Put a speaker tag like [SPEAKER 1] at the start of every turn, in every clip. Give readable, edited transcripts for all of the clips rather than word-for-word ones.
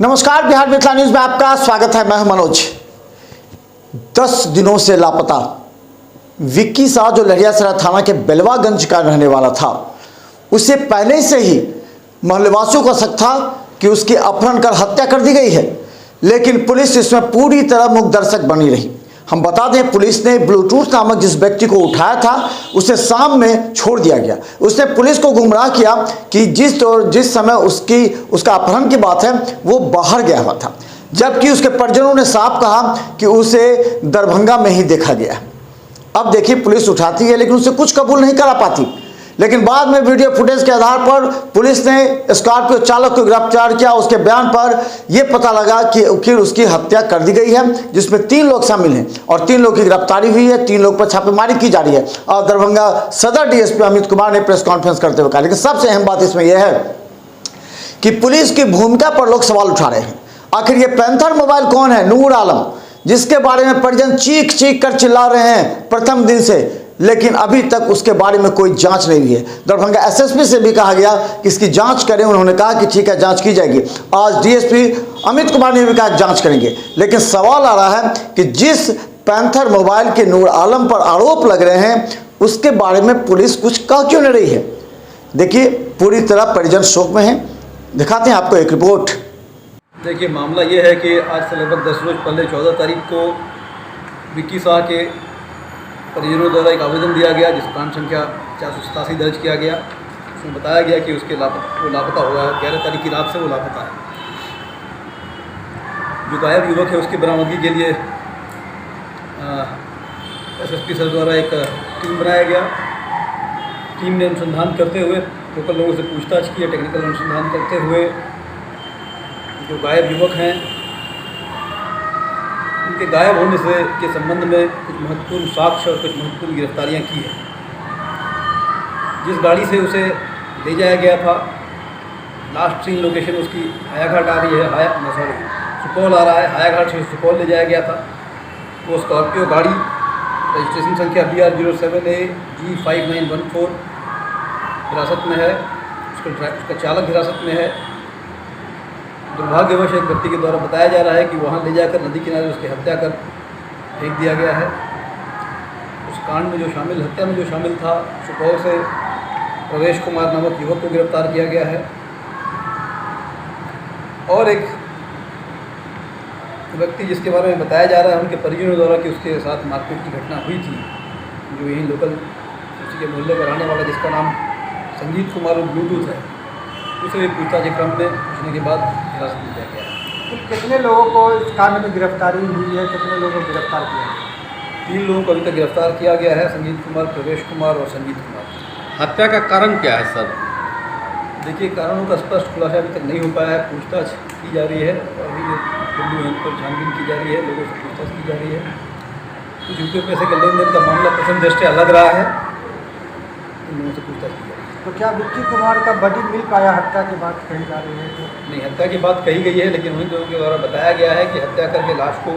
[SPEAKER 1] नमस्कार, बिहार मिथिला न्यूज में आपका स्वागत है। मैं हूं मनोज। 10 दिनों से लापता विक्की शाह, जो लहरियासराय थाना के बेलवागंज का रहने वाला था, उसे पहले से ही मोहल्लेवासियों का शक था कि उसकी अपहरण कर हत्या कर दी गई है, लेकिन पुलिस इसमें पूरी तरह मूकदर्शक बनी रही। हम बता दें, पुलिस ने ब्लूटूथ नामक जिस व्यक्ति को उठाया था उसे शाम में छोड़ दिया गया। उसने पुलिस को गुमराह किया कि जिस समय उसका अपहरण की बात है वो बाहर गया हुआ था, जबकि उसके परिजनों ने साफ कहा कि उसे दरभंगा में ही देखा गया। अब देखिए, पुलिस उठाती है लेकिन उसे कुछ कबूल नहीं करा पाती, लेकिन बाद में वीडियो फुटेज के आधार पर पुलिस ने स्कॉर्पियो चालक को गिरफ्तार किया। उसके बयान पर यह पता लगा कि फिर उसकी हत्या कर दी गई है, जिसमें 3 लोग शामिल हैं और 3 लोग की गिरफ्तारी हुई है। 3 लोग पर छापेमारी की जा रही है और दरभंगा सदर डीएसपी अमित कुमार ने प्रेस कॉन्फ्रेंस करते हुए कहा। लेकिन सबसे अहम बात इसमें यह है कि पुलिस की भूमिका पर लोग सवाल उठा रहे हैं। आखिर ये पैंथर मोबाइल कौन है? नूर आलम, जिसके बारे में परिजन चीख चीख कर चिल्ला रहे हैं प्रथम दिन से, लेकिन अभी तक उसके बारे में कोई जांच नहीं हुई है। दरभंगा एसएसपी से भी कहा गया कि इसकी जांच करें। उन्होंने कहा कि ठीक है, जांच की जाएगी। आज डीएसपी अमित कुमार ने भी कहा जांच करेंगे, लेकिन सवाल आ रहा है कि जिस पैंथर मोबाइल के नूर आलम पर आरोप लग रहे हैं, उसके बारे में पुलिस कुछ कह क्यों नहीं रही है? देखिए, पूरी तरह परिजन शोक में है। दिखाते हैं आपको एक रिपोर्ट।
[SPEAKER 2] देखिए, मामला ये है कि आज से लगभग 10 रोज पहले 14 तारीख को विक्की शाह के परिजनों द्वारा एक आवेदन दिया गया, जिस कांड संख्या 487 दर्ज किया गया। उसमें बताया गया कि उसके वो लापता हुआ है। 11 तारीख की रात से वो लापता है। जो गायब युवक है उसकी बरामदगी के लिए एसएसपी सर द्वारा एक टीम बनाया गया। टीम ने अनुसंधान करते हुए लोकल लोगों से पूछताछ की, टेक्निकल अनुसंधान करते हुए जो गायब युवक हैं उनके गायब होने से के संबंध में कुछ महत्वपूर्ण साक्ष्य और कुछ महत्वपूर्ण गिरफ्तारियां की हैं। जिस गाड़ी से उसे ले जाया गया था, लास्ट सीन लोकेशन उसकी हायाघाट आ रही है, सुपौल आ रहा है। हायाघाट से सुपौल ले जाया गया था। वो स्कॉर्पियो गाड़ी रजिस्ट्रेशन संख्या BR07AG5914 हिरासत में है। उसका चालक हिरासत में है। दुर्भाग्यवश एक व्यक्ति के द्वारा बताया जा रहा है कि वहाँ ले जाकर नदी किनारे उसकी हत्या कर फेंक दिया गया है। उस कांड में हत्या में जो शामिल था, सुपौल से प्रवेश कुमार नामक युवक को गिरफ्तार किया गया है। और एक व्यक्ति जिसके बारे में बताया जा रहा है उनके परिजनों द्वारा कि उसके साथ मारपीट की घटना हुई थी, जो यहीं लोकल उसी के मोहल्ले का रहने वाला, जिसका नाम संगीत कुमार और ब्लूटूथ है, उसे भी पूछताछ के क्रम में पूछने के बाद हिरासत में लिया गया।
[SPEAKER 3] तो कितने लोगों को इस कांड में गिरफ्तारी हुई है? कितने लोगों को गिरफ्तार किया है?
[SPEAKER 2] 3 लोगों को अभी तक गिरफ्तार किया गया है, संगीत कुमार, प्रवेश कुमार और संगीत कुमार।
[SPEAKER 4] हत्या का कारण क्या है सर?
[SPEAKER 2] देखिए, कारणों का स्पष्ट खुलासा अभी तक नहीं हो पाया है। पूछताछ की जा रही है और अभी जो बिंदु है पर छानबीन की जा रही है, लोगों से पूछताछ की जा रही है। कुछ रुपये पैसे के लेन देन का मामला प्रथम दृष्टया लग रहा है, इन लोगों से पूछताछ की जा रही है।
[SPEAKER 3] तो क्या विक्की कुमार का बॉडी मिल पाया? हत्या की बात कही जा रही है तो
[SPEAKER 2] नहीं, हत्या की बात कही गई है, लेकिन उन्हीं लोगों के द्वारा बताया गया है कि हत्या करके लाश को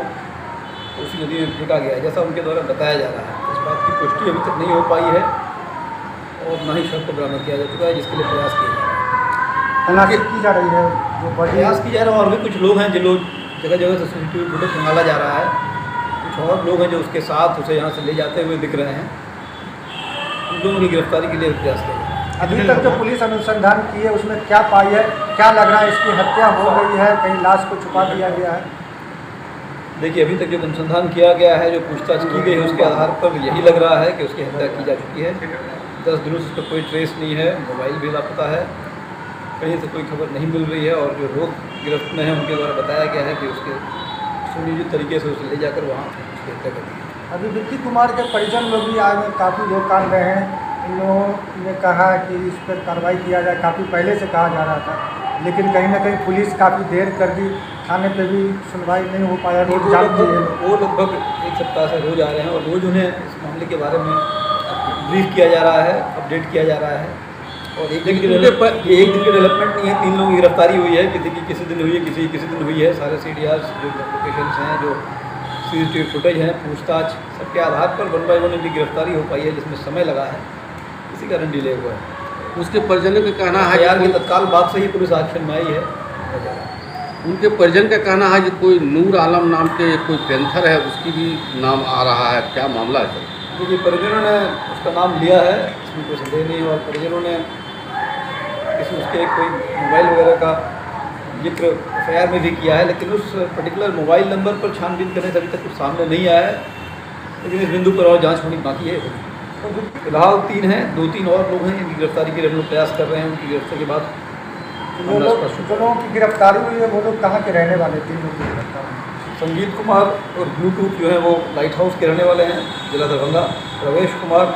[SPEAKER 2] उसी नदी में फेंका गया है, जैसा उनके द्वारा बताया जा रहा है। इस बात की पुष्टि अभी तक नहीं हो पाई है और ना ही शव को बरामद किया जा चुका है, जिसके लिए प्रयास किया जा रहा है।
[SPEAKER 3] तलाशी की जा रही है, जो बॉडी
[SPEAKER 2] प्रयास की जा रहा है। और भी कुछ लोग हैं जिन लोग जगह जगह से CCTV फुटेज संभाला जा रहा है। कुछ और लोग हैं जो उसके साथ उसे यहाँ से ले जाते हुए दिख रहे हैं। उन लोगों की गिरफ्तारी के लिए प्रयास किया जा रहा है।
[SPEAKER 3] अभी तक जो पुलिस अनुसंधान की है उसमें क्या पाई है? क्या लग रहा है इसकी हत्या हो गई है, कहीं लाश को छुपा दिया गया है?
[SPEAKER 2] देखिए, अभी तक जो अनुसंधान किया गया है, जो पूछताछ की गई है, उसके आधार पर यही लग रहा है कि उसकी हत्या की जा चुकी है। 10 दिनों से उसका कोई ट्रेस नहीं है, मोबाइल भी लापता है, कहीं से कोई खबर नहीं मिल रही है। और जो लोग गिरफ्त में हैं उनके द्वारा बताया गया है कि उसके सुनियोजित तरीके से उसे ले जाकर वहाँ उसकी हत्या कर दी है।
[SPEAKER 3] अभी विक्की कुमार के परिजन लोग भी आज काफ़ी लोग कान रहे हैं। इन लोगों ने कहा कि इस पर कार्रवाई किया जाए, काफ़ी पहले से कहा जा रहा था, लेकिन कहीं ना कहीं पुलिस काफ़ी देर कर दी। थाने पे भी सुनवाई नहीं हो पाया। रोज जाती है,
[SPEAKER 2] वो लगभग 1 सप्ताह से रोज आ रहे हैं और रोज उन्हें इस मामले के बारे में ब्रीफ किया जा रहा है, अपडेट किया जा रहा है। और एक दिन की डेवलपमेंट नहीं है। 3 लोगों की गिरफ्तारी हुई है, किसी की किसी दिन हुई है, किसी दिन हुई है। सारे CDRs जो लोकेशंस हैं, जो CCTV फुटेज हैं, पूछताछ सबके आधार पर 1 बाय 1 इनकी गिरफ्तारी हो पाई है, जिसमें समय लगा है, इसी कारण डिले हुआ है।
[SPEAKER 4] उसके परिजनों का कहना है
[SPEAKER 2] यार की तत्काल बात से ही पुलिस एक्शन में आई है।
[SPEAKER 4] उनके परिजन का कहना है कि कोई नूर आलम नाम के कोई पेंथर है, उसकी भी नाम आ रहा है, क्या मामला है सर?
[SPEAKER 2] देखिए, परिजनों ने उसका नाम लिया है, इसमें कोई संदेह नहीं है। और परिजनों ने उसके कोई मोबाइल वगैरह का जिक्र FIR में भी किया है, लेकिन उस पर्टिकुलर मोबाइल नंबर पर छानबीन करने से अभी तक कुछ सामने नहीं आया है। लेकिन इस बिंदु पर और जांच होनी बाकी है। फिलहाल 3 हैं, 2-3 और लोग हैं, इनकी गिरफ्तारी के लिए हम लोग प्रयास कर रहे हैं। उनकी गिरफ्तारी के बाद
[SPEAKER 3] जो लोगों की गिरफ्तारी हुई है वो लोग कहाँ के रहने वाले? 3 लोग की गिरफ्तारी।
[SPEAKER 2] संगीत कुमार और ब्लूटूथ जो है वो लाइट हाउस के रहने वाले हैं, जिला दरभंगा। रवेश कुमार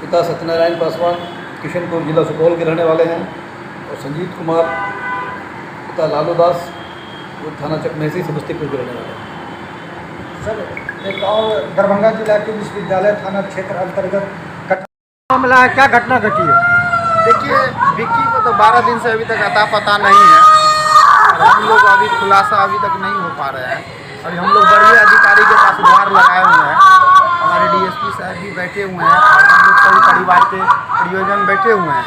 [SPEAKER 2] पिता सत्यनारायण पासवान किशनपुर, जिला सुपौल के रहने वाले हैं। और संजीत कुमार पिता लालू दास, वो थाना चकमेहसी समस्तीपुर के रहने वाले हैं।
[SPEAKER 3] सर, एक और दरभंगा जिला के विश्वविद्यालय थाना क्षेत्र अंतर्गत मामला है, क्या घटना घटी है?
[SPEAKER 5] देखिए, विक्की को तो 12 दिन से अभी तक अता पता नहीं है और हम लोग अभी खुलासा अभी तक नहीं हो पा रहे हैं। और हम लोग बड़े अधिकारी के पास गुहार लगाए हुए हैं, हमारे DSP साहब भी बैठे हुए हैं और हम लोग सभी परिवार के परियोजन बैठे हुए हैं।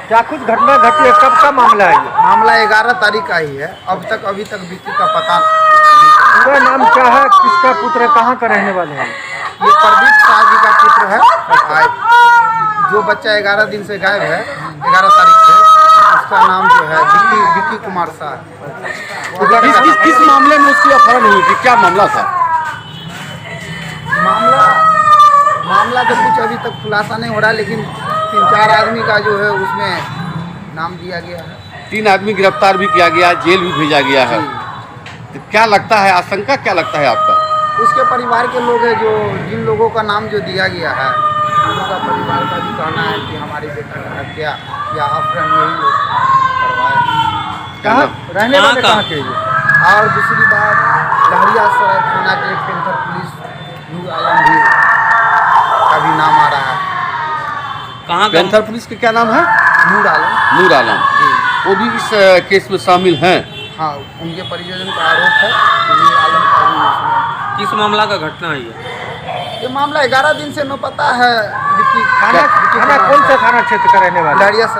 [SPEAKER 3] क्या कुछ घटना घटी है? कब का मामला है ये?
[SPEAKER 5] मामला 11 तारीख का ही है। अभी तक विक्की का पता
[SPEAKER 3] पूरा नाम क्या है, किसका पुत्र है, कहाँ का रहने वाले हैं?
[SPEAKER 5] ये प्रदीप शाह जी का पुत्र है। जो बच्चा 11 दिन से गायब है, 11 तारीख से, उसका नाम जो है विक्की कुमार शाह।
[SPEAKER 4] किस मामले में उसकी अपहरण हुई थी, क्या मामला था?
[SPEAKER 5] मामला तो कुछ अभी तक खुलासा नहीं हो रहा, लेकिन 3-4 आदमी का जो है उसमें नाम दिया गया है।
[SPEAKER 4] 3 आदमी गिरफ्तार भी किया गया, जेल भी भेजा गया है। तो क्या लगता है, आशंका क्या लगता है आपका?
[SPEAKER 5] उसके परिवार के लोग हैं, जो जिन लोगों का नाम जो दिया गया है, उनका परिवार का भी कहना है कि हमारी बेटा का हत्या या अपहरण यही लोग करवाए।
[SPEAKER 3] कहाँ रहने वाले, कहाँ के ये?
[SPEAKER 5] और दूसरी बात, लहरियासराय थाना के पेंथर पुलिस नूर आलम भी का भी नाम आ रहा है।
[SPEAKER 4] कहाँ पेंथर पुलिस के क्या नाम है?
[SPEAKER 5] नूर आलम।
[SPEAKER 4] नूर आलम, वो भी इस केस में शामिल हैं।
[SPEAKER 5] हाँ, उनके परिजन का आरोप है कि नूर आलम का भी इसमें।
[SPEAKER 4] किस मामला का घटना है
[SPEAKER 5] ये मामला 11 दिन से न पता है।
[SPEAKER 3] थाना कौन सा थाना क्षेत्र का रहने वाला?
[SPEAKER 5] लहरियासराय।